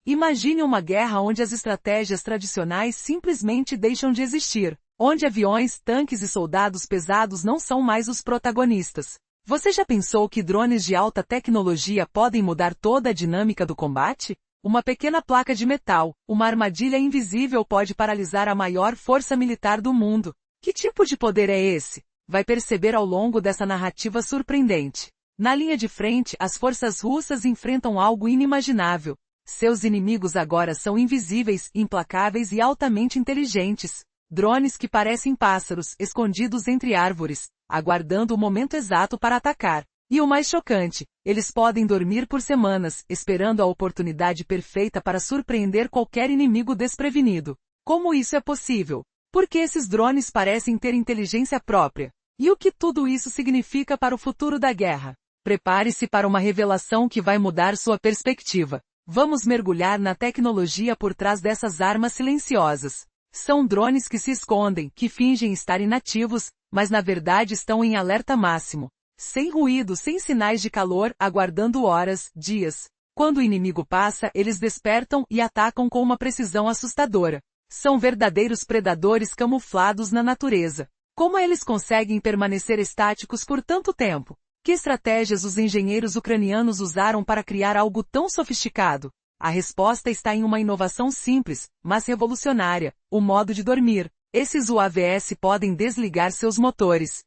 Imagine uma guerra onde as estratégias tradicionais simplesmente deixam de existir, onde aviões, tanques e soldados pesados não são mais os protagonistas. Você já pensou que drones de alta tecnologia podem mudar toda a dinâmica do combate? Uma pequena placa de metal, uma armadilha invisível pode paralisar a maior força militar do mundo. Que tipo de poder é esse? Vai perceber ao longo dessa narrativa surpreendente. Na linha de frente, as forças russas enfrentam algo inimaginável. Seus inimigos agora são invisíveis, implacáveis e altamente inteligentes. Drones que parecem pássaros, escondidos entre árvores, aguardando o momento exato para atacar. E o mais chocante, eles podem dormir por semanas, esperando a oportunidade perfeita para surpreender qualquer inimigo desprevenido. Como isso é possível? Por que esses drones parecem ter inteligência própria? E o que tudo isso significa para o futuro da guerra? Prepare-se para uma revelação que vai mudar sua perspectiva. Vamos mergulhar na tecnologia por trás dessas armas silenciosas. São drones que se escondem, que fingem estar inativos, mas na verdade estão em alerta máximo. Sem ruído, sem sinais de calor, aguardando horas, dias. Quando o inimigo passa, eles despertam e atacam com uma precisão assustadora. São verdadeiros predadores camuflados na natureza. Como eles conseguem permanecer estáticos por tanto tempo? Que estratégias os engenheiros ucranianos usaram para criar algo tão sofisticado? A resposta está em uma inovação simples, mas revolucionária: o modo de dormir. Esses UAVs podem desligar seus motores,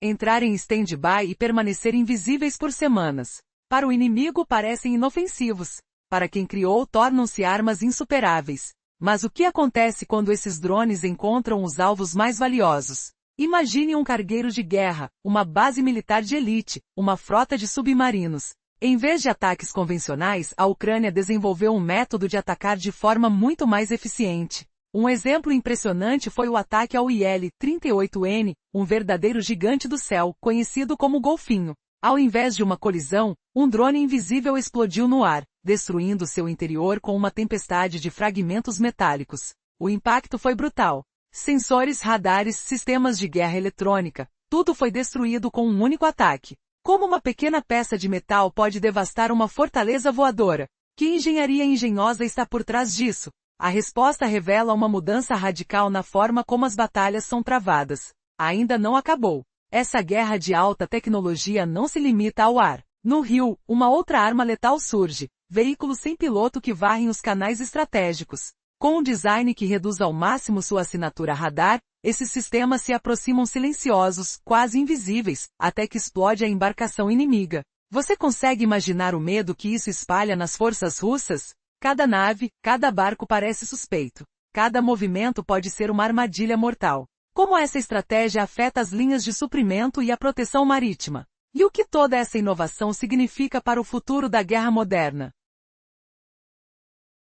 entrar em stand-by e permanecer invisíveis por semanas. Para o inimigo parecem inofensivos. Para quem criou, tornam-se armas insuperáveis. Mas o que acontece quando esses drones encontram os alvos mais valiosos? Imagine um cargueiro de guerra, uma base militar de elite, uma frota de submarinos. Em vez de ataques convencionais, a Ucrânia desenvolveu um método de atacar de forma muito mais eficiente. Um exemplo impressionante foi o ataque ao Il-38N, um verdadeiro gigante do céu, conhecido como Golfinho. Ao invés de uma colisão, um drone invisível explodiu no ar, destruindo seu interior com uma tempestade de fragmentos metálicos. O impacto foi brutal. Sensores, radares, sistemas de guerra eletrônica, tudo foi destruído com um único ataque. Como uma pequena peça de metal pode devastar uma fortaleza voadora? Que engenharia engenhosa está por trás disso? A resposta revela uma mudança radical na forma como as batalhas são travadas. Ainda não acabou. Essa guerra de alta tecnologia não se limita ao ar. No rio, uma outra arma letal surge: veículos sem piloto que varrem os canais estratégicos. Com um design que reduz ao máximo sua assinatura radar, esses sistemas se aproximam silenciosos, quase invisíveis, até que explode a embarcação inimiga. Você consegue imaginar o medo que isso espalha nas forças russas? Cada nave, cada barco parece suspeito. Cada movimento pode ser uma armadilha mortal. Como essa estratégia afeta as linhas de suprimento e a proteção marítima? E o que toda essa inovação significa para o futuro da guerra moderna?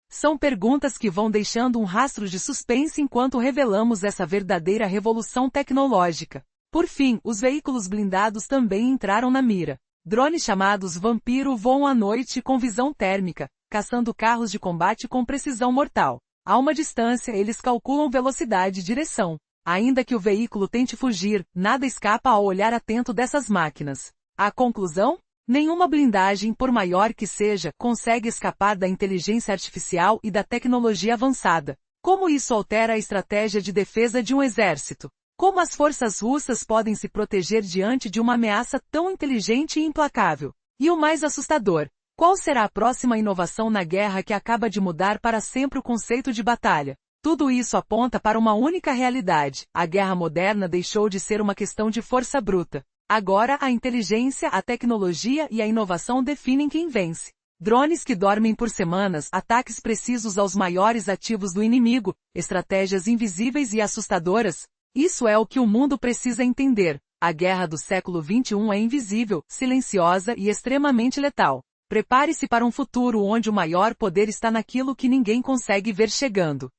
São perguntas que vão deixando um rastro de suspense enquanto revelamos essa verdadeira revolução tecnológica. Por fim, os veículos blindados também entraram na mira. Drones chamados Vampiro voam à noite com visão térmica, caçando carros de combate com precisão mortal. A uma distância, eles calculam velocidade e direção. Ainda que o veículo tente fugir, nada escapa ao olhar atento dessas máquinas. A conclusão? Nenhuma blindagem, por maior que seja, consegue escapar da inteligência artificial e da tecnologia avançada. Como isso altera a estratégia de defesa de um exército? Como as forças russas podem se proteger diante de uma ameaça tão inteligente e implacável? E o mais assustador, qual será a próxima inovação na guerra que acaba de mudar para sempre o conceito de batalha? Tudo isso aponta para uma única realidade: a guerra moderna deixou de ser uma questão de força bruta. Agora a inteligência, a tecnologia e a inovação definem quem vence. Drones que dormem por semanas, ataques precisos aos maiores ativos do inimigo, estratégias invisíveis e assustadoras. Isso é o que o mundo precisa entender. A guerra do século XXI é invisível, silenciosa e extremamente letal. Prepare-se para um futuro onde o maior poder está naquilo que ninguém consegue ver chegando.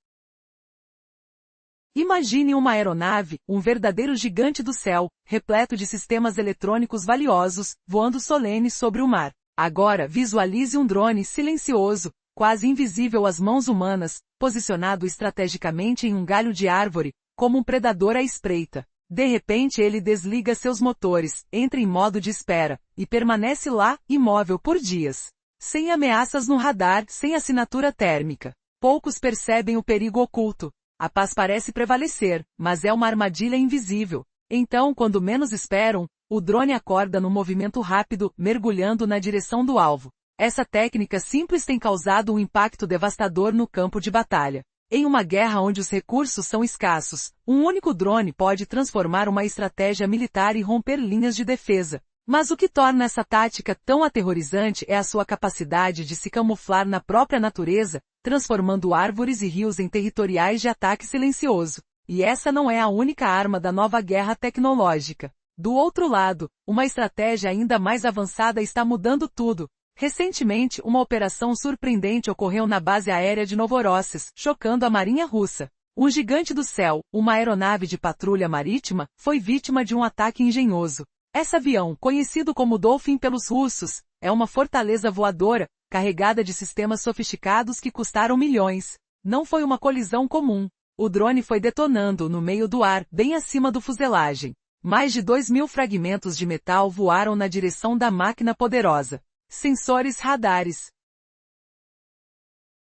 Imagine uma aeronave, um verdadeiro gigante do céu, repleto de sistemas eletrônicos valiosos, voando solene sobre o mar. Agora visualize um drone silencioso, quase invisível às mãos humanas, posicionado estrategicamente em um galho de árvore, como um predador à espreita. De repente ele desliga seus motores, entra em modo de espera, e permanece lá, imóvel por dias. sem ameaças no radar, sem assinatura térmica. Poucos percebem o perigo oculto. A paz parece prevalecer, mas é uma armadilha invisível. Então, quando menos esperam, o drone acorda no movimento rápido, mergulhando na direção do alvo. Essa técnica simples tem causado um impacto devastador no campo de batalha. Em uma guerra onde os recursos são escassos, um único drone pode transformar uma estratégia militar e romper linhas de defesa. Mas o que torna essa tática tão aterrorizante é a sua capacidade de se camuflar na própria natureza, transformando árvores e rios em territoriais de ataque silencioso. E essa não é a única arma da nova guerra tecnológica. Do outro lado, uma estratégia ainda mais avançada está mudando tudo. Recentemente, uma operação surpreendente ocorreu na base aérea de Novorossiysk, chocando a marinha russa. Um gigante do céu, uma aeronave de patrulha marítima, foi vítima de um ataque engenhoso. Esse avião, conhecido como Dolphin pelos russos, é uma fortaleza voadora, carregada de sistemas sofisticados que custaram milhões. Não foi uma colisão comum. O drone foi detonando no meio do ar, bem acima do fuselagem. Mais de 2.000 fragmentos de metal voaram na direção da máquina poderosa. Sensores radares.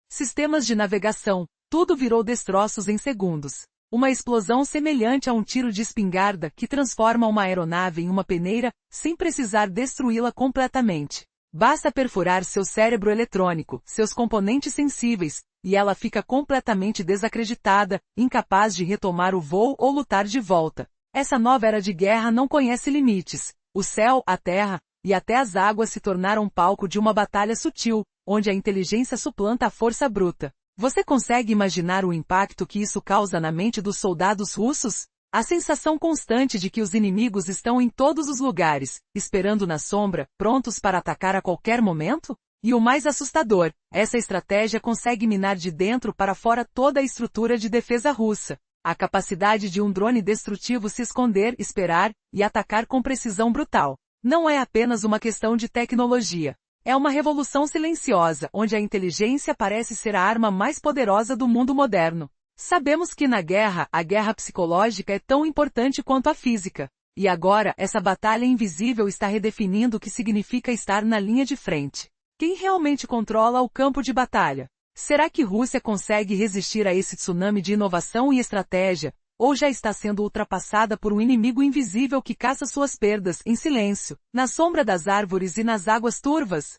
Sistemas de navegação. Tudo virou destroços em segundos. Uma explosão semelhante a um tiro de espingarda que transforma uma aeronave em uma peneira, sem precisar destruí-la completamente. Basta perfurar seu cérebro eletrônico, seus componentes sensíveis, e ela fica completamente desacreditada, incapaz de retomar o voo ou lutar de volta. Essa nova era de guerra não conhece limites. O céu, a terra, e até as águas se tornaram palco de uma batalha sutil, onde a inteligência suplanta a força bruta. Você consegue imaginar o impacto que isso causa na mente dos soldados russos? A sensação constante de que os inimigos estão em todos os lugares, esperando na sombra, prontos para atacar a qualquer momento? E o mais assustador, essa estratégia consegue minar de dentro para fora toda a estrutura de defesa russa. A capacidade de um drone destrutivo se esconder, esperar, e atacar com precisão brutal. Não é apenas uma questão de tecnologia. É uma revolução silenciosa, onde a inteligência parece ser a arma mais poderosa do mundo moderno. Sabemos que na guerra, a guerra psicológica é tão importante quanto a física. E agora, essa batalha invisível está redefinindo o que significa estar na linha de frente. Quem realmente controla o campo de batalha? Será que Rússia consegue resistir a esse tsunami de inovação e estratégia, ou já está sendo ultrapassada por um inimigo invisível que caça suas perdas em silêncio, na sombra das árvores e nas águas turvas?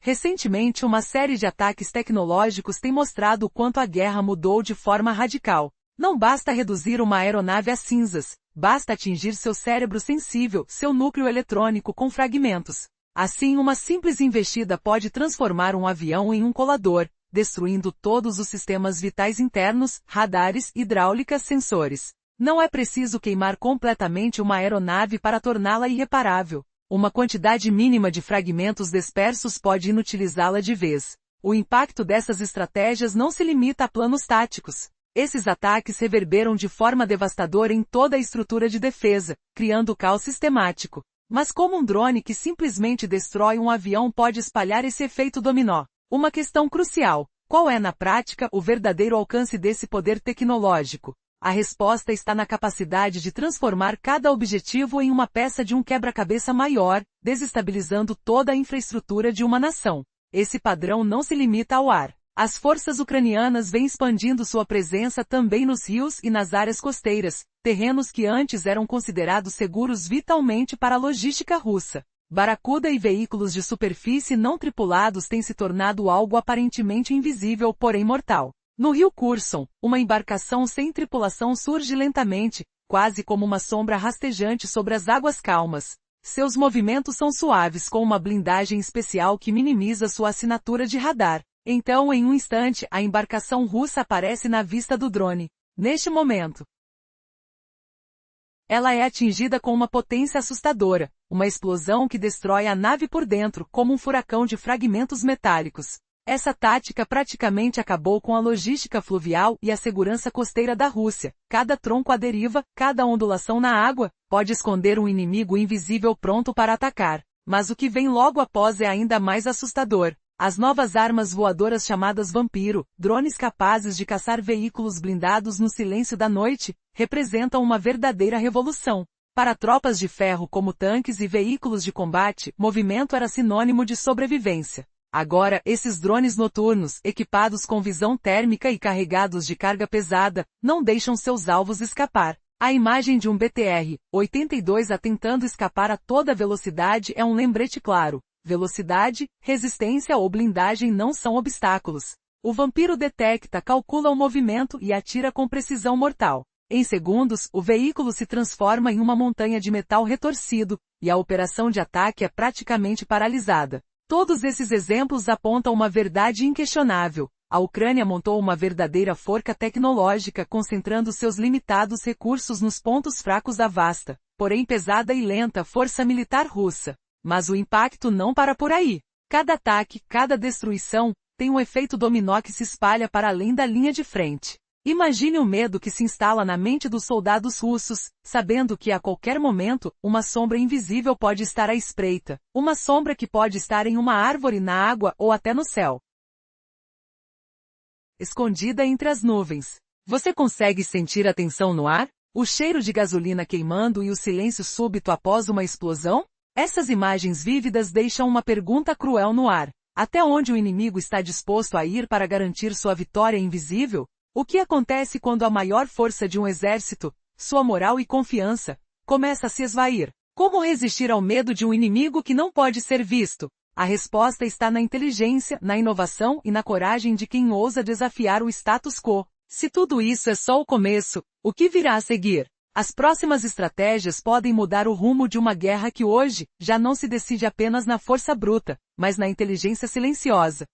Recentemente, uma série de ataques tecnológicos tem mostrado o quanto a guerra mudou de forma radical. Não basta reduzir uma aeronave a cinzas, basta atingir seu cérebro sensível, seu núcleo eletrônico com fragmentos. Assim, uma simples investida pode transformar um avião em um colador, destruindo todos os sistemas vitais internos, radares, hidráulicas, sensores. Não é preciso queimar completamente uma aeronave para torná-la irreparável. Uma quantidade mínima de fragmentos dispersos pode inutilizá-la de vez. O impacto dessas estratégias não se limita a planos táticos. Esses ataques reverberam de forma devastadora em toda a estrutura de defesa, criando caos sistemático. Mas como um drone que simplesmente destrói um avião pode espalhar esse efeito dominó? Uma questão crucial: qual é na prática o verdadeiro alcance desse poder tecnológico? A resposta está na capacidade de transformar cada objetivo em uma peça de um quebra-cabeça maior, desestabilizando toda a infraestrutura de uma nação. Esse padrão não se limita ao ar. As forças ucranianas vêm expandindo sua presença também nos rios e nas áreas costeiras, terrenos que antes eram considerados seguros vitalmente para a logística russa. Baracuda e veículos de superfície não tripulados têm se tornado algo aparentemente invisível, porém mortal. No rio Kherson, uma embarcação sem tripulação surge lentamente, quase como uma sombra rastejante sobre as águas calmas. Seus movimentos são suaves com uma blindagem especial que minimiza sua assinatura de radar. Então, em um instante, a embarcação russa aparece na vista do drone. Neste momento, ela é atingida com uma potência assustadora, uma explosão que destrói a nave por dentro, como um furacão de fragmentos metálicos. Essa tática praticamente acabou com a logística fluvial e a segurança costeira da Rússia. Cada tronco à deriva, cada ondulação na água, pode esconder um inimigo invisível pronto para atacar. Mas o que vem logo após é ainda mais assustador. As novas armas voadoras chamadas Vampiro, drones capazes de caçar veículos blindados no silêncio da noite, representam uma verdadeira revolução. Para tropas de ferro como tanques e veículos de combate, movimento era sinônimo de sobrevivência. Agora, esses drones noturnos, equipados com visão térmica e carregados de carga pesada, não deixam seus alvos escapar. A imagem de um BTR-82 tentando escapar a toda velocidade é um lembrete claro. Velocidade, resistência ou blindagem não são obstáculos. O vampiro detecta, calcula o movimento e atira com precisão mortal. Em segundos, o veículo se transforma em uma montanha de metal retorcido, e a operação de ataque é praticamente paralisada. Todos esses exemplos apontam uma verdade inquestionável. A Ucrânia montou uma verdadeira forca tecnológica concentrando seus limitados recursos nos pontos fracos da vasta, porém pesada e lenta força militar russa. Mas o impacto não para por aí. Cada ataque, cada destruição, tem um efeito dominó que se espalha para além da linha de frente. Imagine o medo que se instala na mente dos soldados russos, sabendo que a qualquer momento, uma sombra invisível pode estar à espreita, uma sombra que pode estar em uma árvore, na água ou até no céu. Escondida entre as nuvens. Você consegue sentir a tensão no ar? O cheiro de gasolina queimando e o silêncio súbito após uma explosão? Essas imagens vívidas deixam uma pergunta cruel no ar. Até onde o inimigo está disposto a ir para garantir sua vitória invisível? O que acontece quando a maior força de um exército, sua moral e confiança, começa a se esvair? Como resistir ao medo de um inimigo que não pode ser visto? A resposta está na inteligência, na inovação e na coragem de quem ousa desafiar o status quo. Se tudo isso é só o começo, o que virá a seguir? As próximas estratégias podem mudar o rumo de uma guerra que hoje já não se decide apenas na força bruta, mas na inteligência silenciosa.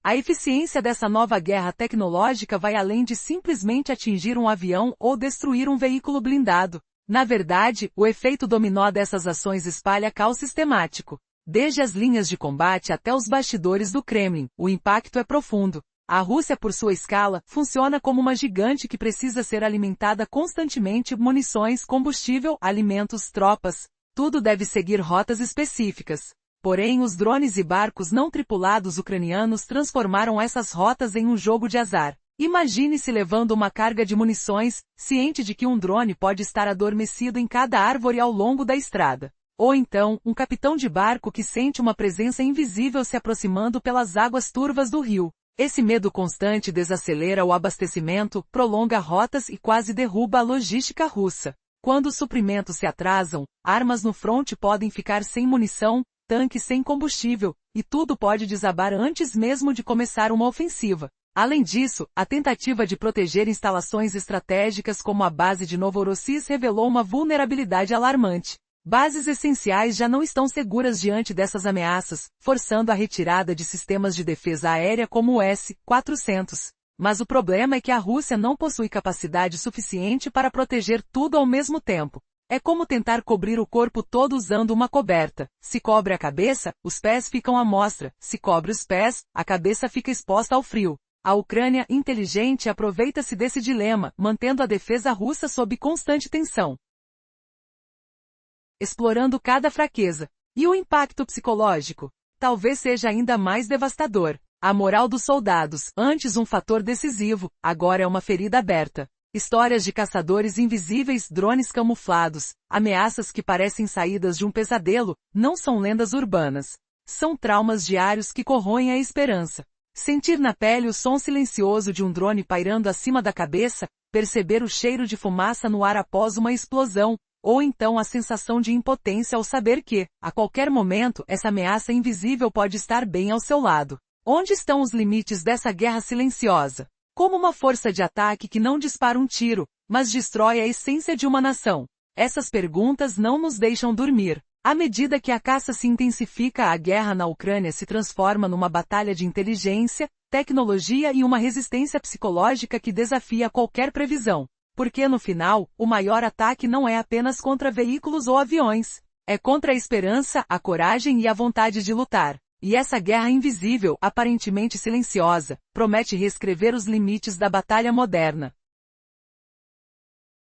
A eficiência dessa nova guerra tecnológica vai além de simplesmente atingir um avião ou destruir um veículo blindado. Na verdade, o efeito dominó dessas ações espalha caos sistemático. Desde as linhas de combate até os bastidores do Kremlin, o impacto é profundo. A Rússia, por sua escala, funciona como uma gigante que precisa ser alimentada constantemente, munições, combustível, alimentos, tropas. Tudo deve seguir rotas específicas. Porém, os drones e barcos não tripulados ucranianos transformaram essas rotas em um jogo de azar. Imagine-se levando uma carga de munições, ciente de que um drone pode estar adormecido em cada árvore ao longo da estrada. Ou então, um capitão de barco que sente uma presença invisível se aproximando pelas águas turvas do rio. Esse medo constante desacelera o abastecimento, prolonga rotas e quase derruba a logística russa. Quando os suprimentos se atrasam, armas no fronte podem ficar sem munição, tanques sem combustível, e tudo pode desabar antes mesmo de começar uma ofensiva. Além disso, a tentativa de proteger instalações estratégicas como a base de Novorossiysk revelou uma vulnerabilidade alarmante. Bases essenciais já não estão seguras diante dessas ameaças, forçando a retirada de sistemas de defesa aérea como o S-400. Mas o problema é que a Rússia não possui capacidade suficiente para proteger tudo ao mesmo tempo. É como tentar cobrir o corpo todo usando uma coberta. Se cobre a cabeça, os pés ficam à mostra. Se cobre os pés, a cabeça fica exposta ao frio. A Ucrânia, inteligente, aproveita-se desse dilema, mantendo a defesa russa sob constante tensão, explorando cada fraqueza. E o impacto psicológico? Talvez seja ainda mais devastador. A moral dos soldados, antes um fator decisivo, agora é uma ferida aberta. Histórias de caçadores invisíveis, drones camuflados, ameaças que parecem saídas de um pesadelo, não são lendas urbanas. São traumas diários que corroem a esperança. Sentir na pele o som silencioso de um drone pairando acima da cabeça, perceber o cheiro de fumaça no ar após uma explosão, ou então a sensação de impotência ao saber que, a qualquer momento, essa ameaça invisível pode estar bem ao seu lado. Onde estão os limites dessa guerra silenciosa? Como uma força de ataque que não dispara um tiro, mas destrói a essência de uma nação. Essas perguntas não nos deixam dormir. À medida que a caça se intensifica, a guerra na Ucrânia se transforma numa batalha de inteligência, tecnologia e uma resistência psicológica que desafia qualquer previsão. Porque no final, o maior ataque não é apenas contra veículos ou aviões. É contra a esperança, a coragem e a vontade de lutar. E essa guerra invisível, aparentemente silenciosa, promete reescrever os limites da batalha moderna.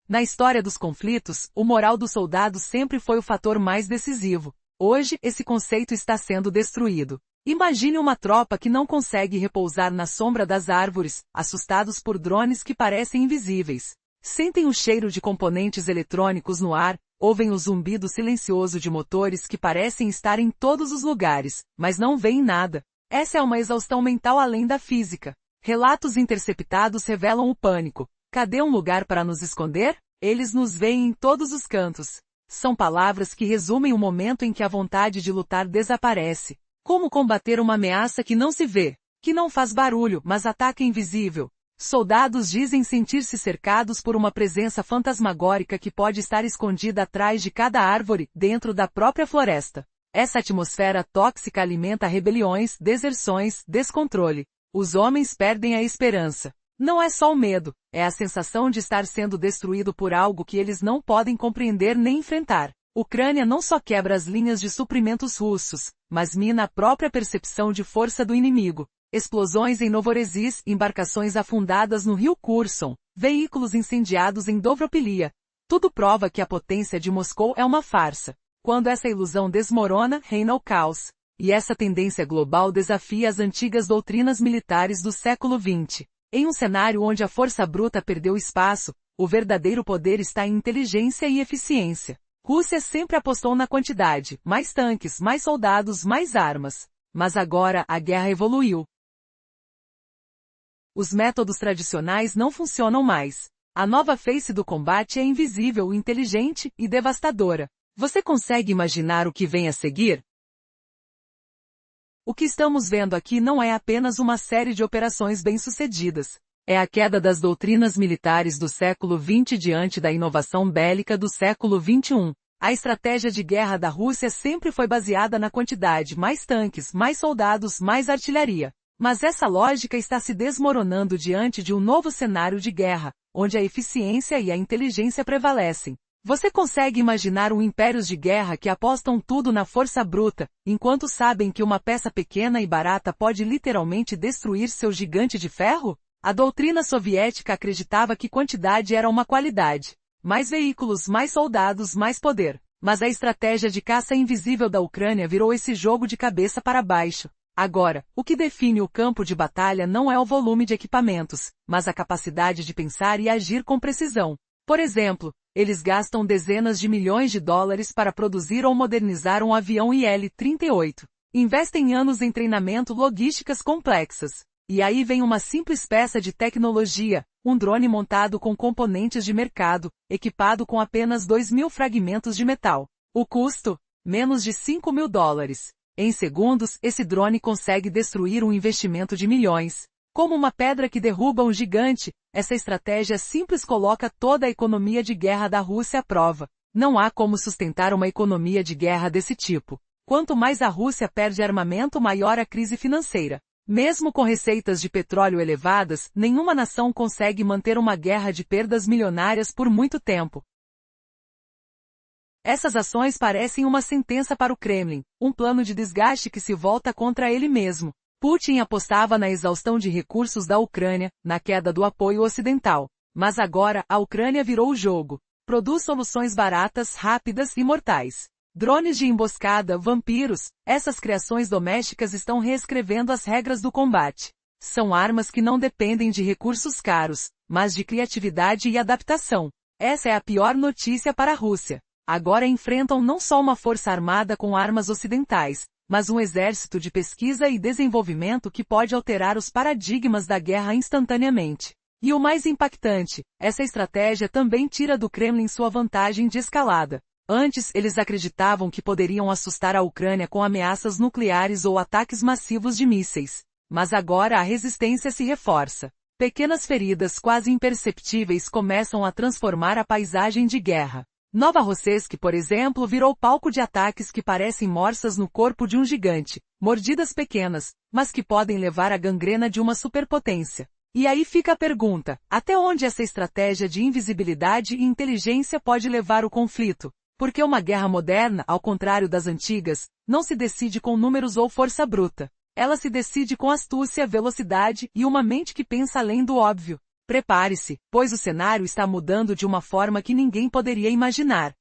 Na história dos conflitos, o moral do soldado sempre foi o fator mais decisivo. Hoje, esse conceito está sendo destruído. Imagine uma tropa que não consegue repousar na sombra das árvores, assustados por drones que parecem invisíveis. Sentem o cheiro de componentes eletrônicos no ar, ouvem o zumbido silencioso de motores que parecem estar em todos os lugares, mas não veem nada. Essa é uma exaustão mental além da física. Relatos interceptados revelam o pânico. Cadê um lugar para nos esconder? Eles nos veem em todos os cantos. São palavras que resumem o momento em que a vontade de lutar desaparece. Como combater uma ameaça que não se vê, que não faz barulho, mas ataca invisível? Soldados dizem sentir-se cercados por uma presença fantasmagórica que pode estar escondida atrás de cada árvore, dentro da própria floresta. Essa atmosfera tóxica alimenta rebeliões, deserções, descontrole. Os homens perdem a esperança. Não é só o medo, é a sensação de estar sendo destruído por algo que eles não podem compreender nem enfrentar. Ucrânia não só quebra as linhas de suprimentos russos, mas mina a própria percepção de força do inimigo. Explosões em Novorossiysk, embarcações afundadas no rio Kherson, veículos incendiados em Dobropilia. Tudo prova que a potência de Moscou é uma farsa. Quando essa ilusão desmorona, reina o caos. E essa tendência global desafia as antigas doutrinas militares do século XX. Em um cenário onde a força bruta perdeu espaço, o verdadeiro poder está em inteligência e eficiência. Rússia sempre apostou na quantidade, mais tanques, mais soldados, mais armas. Mas agora a guerra evoluiu. Os métodos tradicionais não funcionam mais. A nova face do combate é invisível, inteligente e devastadora. Você consegue imaginar o que vem a seguir? O que estamos vendo aqui não é apenas uma série de operações bem-sucedidas. É a queda das doutrinas militares do século XX diante da inovação bélica do século XXI. A estratégia de guerra da Rússia sempre foi baseada na quantidade, mais tanques, mais soldados, mais artilharia. Mas essa lógica está se desmoronando diante de um novo cenário de guerra, onde a eficiência e a inteligência prevalecem. Você consegue imaginar impérios de guerra que apostam tudo na força bruta, enquanto sabem que uma peça pequena e barata pode literalmente destruir seu gigante de ferro? A doutrina soviética acreditava que quantidade era uma qualidade. Mais veículos, mais soldados, mais poder. Mas a estratégia de caça invisível da Ucrânia virou esse jogo de cabeça para baixo. Agora, o que define o campo de batalha não é o volume de equipamentos, mas a capacidade de pensar e agir com precisão. Por exemplo, eles gastam dezenas de milhões de dólares para produzir ou modernizar um avião Il-38. Investem anos em treinamento, logísticas complexas. E aí vem uma simples peça de tecnologia, um drone montado com componentes de mercado, equipado com apenas 2.000 fragmentos de metal. O custo? Menos de $5.000. Em segundos, esse drone consegue destruir um investimento de milhões. Como uma pedra que derruba um gigante, essa estratégia simples coloca toda a economia de guerra da Rússia à prova. Não há como sustentar uma economia de guerra desse tipo. Quanto mais a Rússia perde armamento, maior a crise financeira. Mesmo com receitas de petróleo elevadas, nenhuma nação consegue manter uma guerra de perdas milionárias por muito tempo. Essas ações parecem uma sentença para o Kremlin, um plano de desgaste que se volta contra ele mesmo. Putin apostava na exaustão de recursos da Ucrânia, na queda do apoio ocidental. Mas agora, a Ucrânia virou o jogo. Produz soluções baratas, rápidas e mortais. Drones de emboscada, vampiros, essas criações domésticas estão reescrevendo as regras do combate. São armas que não dependem de recursos caros, mas de criatividade e adaptação. Essa é a pior notícia para a Rússia. Agora enfrentam não só uma força armada com armas ocidentais, mas um exército de pesquisa e desenvolvimento que pode alterar os paradigmas da guerra instantaneamente. E o mais impactante, essa estratégia também tira do Kremlin sua vantagem de escalada. Antes, eles acreditavam que poderiam assustar a Ucrânia com ameaças nucleares ou ataques massivos de mísseis. Mas agora a resistência se reforça. Pequenas feridas quase imperceptíveis começam a transformar a paisagem de guerra. Novorossiysk, por exemplo, virou palco de ataques que parecem morsas no corpo de um gigante, mordidas pequenas, mas que podem levar à gangrena de uma superpotência. E aí fica a pergunta, até onde essa estratégia de invisibilidade e inteligência pode levar o conflito? Porque uma guerra moderna, ao contrário das antigas, não se decide com números ou força bruta. Ela se decide com astúcia, velocidade e uma mente que pensa além do óbvio. Prepare-se, pois o cenário está mudando de uma forma que ninguém poderia imaginar.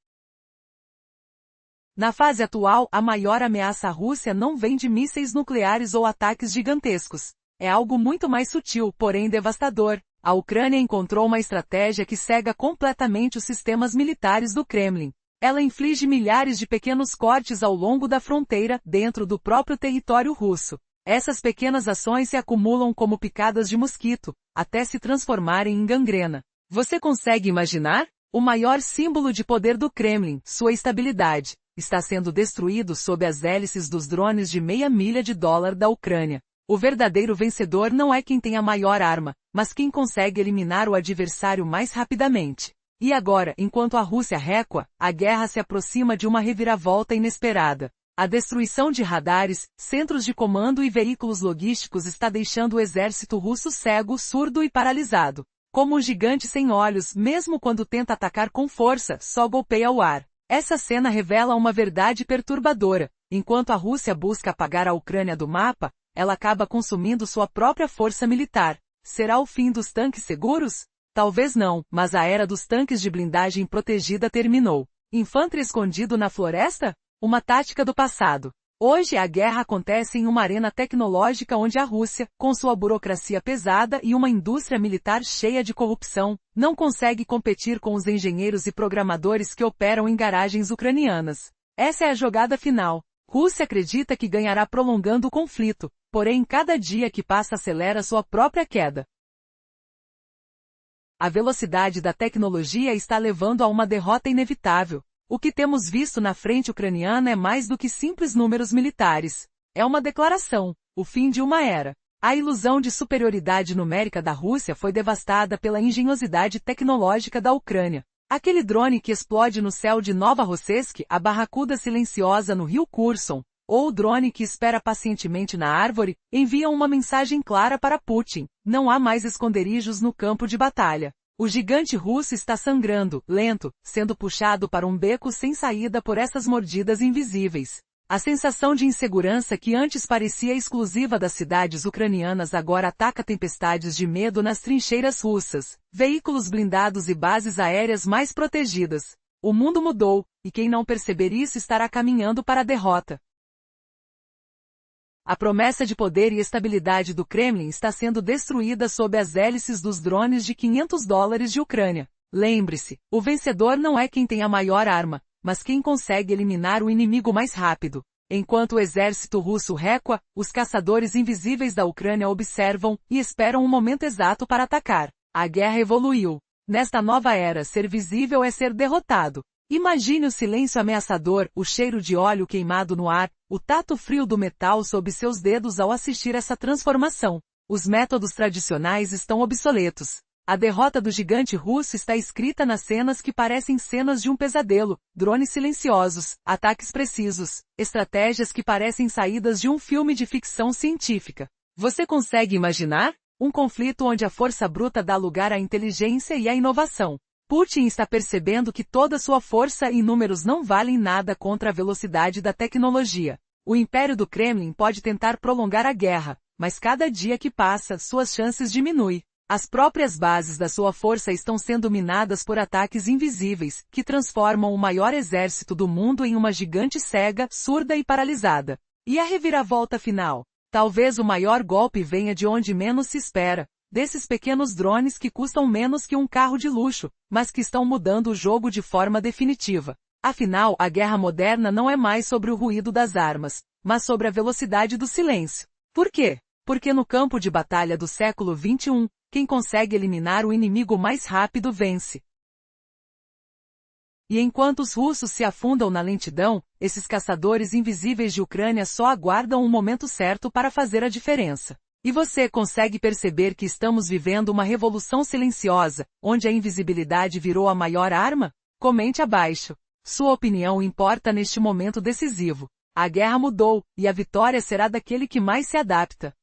Na fase atual, a maior ameaça à Rússia não vem de mísseis nucleares ou ataques gigantescos. É algo muito mais sutil, porém devastador. A Ucrânia encontrou uma estratégia que cega completamente os sistemas militares do Kremlin. Ela inflige milhares de pequenos cortes ao longo da fronteira, dentro do próprio território russo. Essas pequenas ações se acumulam como picadas de mosquito, até se transformarem em gangrena. Você consegue imaginar? O maior símbolo de poder do Kremlin, sua estabilidade, está sendo destruído sob as hélices dos drones de meia milha de dólar da Ucrânia. O verdadeiro vencedor não é quem tem a maior arma, mas quem consegue eliminar o adversário mais rapidamente. E agora, enquanto a Rússia recua, a guerra se aproxima de uma reviravolta inesperada. A destruição de radares, centros de comando e veículos logísticos está deixando o exército russo cego, surdo e paralisado. Como um gigante sem olhos, mesmo quando tenta atacar com força, só golpeia o ar. Essa cena revela uma verdade perturbadora. Enquanto a Rússia busca apagar a Ucrânia do mapa, ela acaba consumindo sua própria força militar. Será o fim dos tanques seguros? Talvez não, mas a era dos tanques de blindagem protegida terminou. Infantry escondido na floresta? Uma tática do passado. Hoje a guerra acontece em uma arena tecnológica onde a Rússia, com sua burocracia pesada e uma indústria militar cheia de corrupção, não consegue competir com os engenheiros e programadores que operam em garagens ucranianas. Essa é a jogada final. Rússia acredita que ganhará prolongando o conflito, porém cada dia que passa acelera sua própria queda. A velocidade da tecnologia está levando a uma derrota inevitável. O que temos visto na frente ucraniana é mais do que simples números militares. É uma declaração, o fim de uma era. A ilusão de superioridade numérica da Rússia foi devastada pela engenhosidade tecnológica da Ucrânia. Aquele drone que explode no céu de Novorossiysk, a barracuda silenciosa no rio Kherson, ou o drone que espera pacientemente na árvore, enviam uma mensagem clara para Putin: não há mais esconderijos no campo de batalha. O gigante russo está sangrando, lento, sendo puxado para um beco sem saída por essas mordidas invisíveis. A sensação de insegurança que antes parecia exclusiva das cidades ucranianas agora ataca tempestades de medo nas trincheiras russas, veículos blindados e bases aéreas mais protegidas. O mundo mudou, e quem não perceber isso estará caminhando para a derrota. A promessa de poder e estabilidade do Kremlin está sendo destruída sob as hélices dos drones de $500 de Ucrânia. Lembre-se, o vencedor não é quem tem a maior arma, mas quem consegue eliminar o inimigo mais rápido. Enquanto o exército russo recua, os caçadores invisíveis da Ucrânia observam e esperam o momento exato para atacar. A guerra evoluiu. Nesta nova era, ser visível é ser derrotado. Imagine o silêncio ameaçador, o cheiro de óleo queimado no ar, o tato frio do metal sob seus dedos ao assistir essa transformação. Os métodos tradicionais estão obsoletos. A derrota do gigante russo está escrita nas cenas que parecem cenas de um pesadelo, drones silenciosos, ataques precisos, estratégias que parecem saídas de um filme de ficção científica. Você consegue imaginar? Um conflito onde a força bruta dá lugar à inteligência e à inovação. Putin está percebendo que toda sua força e números não valem nada contra a velocidade da tecnologia. O império do Kremlin pode tentar prolongar a guerra, mas cada dia que passa, suas chances diminuem. As próprias bases da sua força estão sendo minadas por ataques invisíveis, que transformam o maior exército do mundo em uma gigante cega, surda e paralisada. E a reviravolta final? Talvez o maior golpe venha de onde menos se espera. Desses pequenos drones que custam menos que um carro de luxo, mas que estão mudando o jogo de forma definitiva. Afinal, a guerra moderna não é mais sobre o ruído das armas, mas sobre a velocidade do silêncio. Por quê? Porque no campo de batalha do século XXI, quem consegue eliminar o inimigo mais rápido vence. E enquanto os russos se afundam na lentidão, esses caçadores invisíveis de Ucrânia só aguardam o momento certo para fazer a diferença. E você consegue perceber que estamos vivendo uma revolução silenciosa, onde a invisibilidade virou a maior arma? Comente abaixo. Sua opinião importa neste momento decisivo. A guerra mudou, e a vitória será daquele que mais se adapta.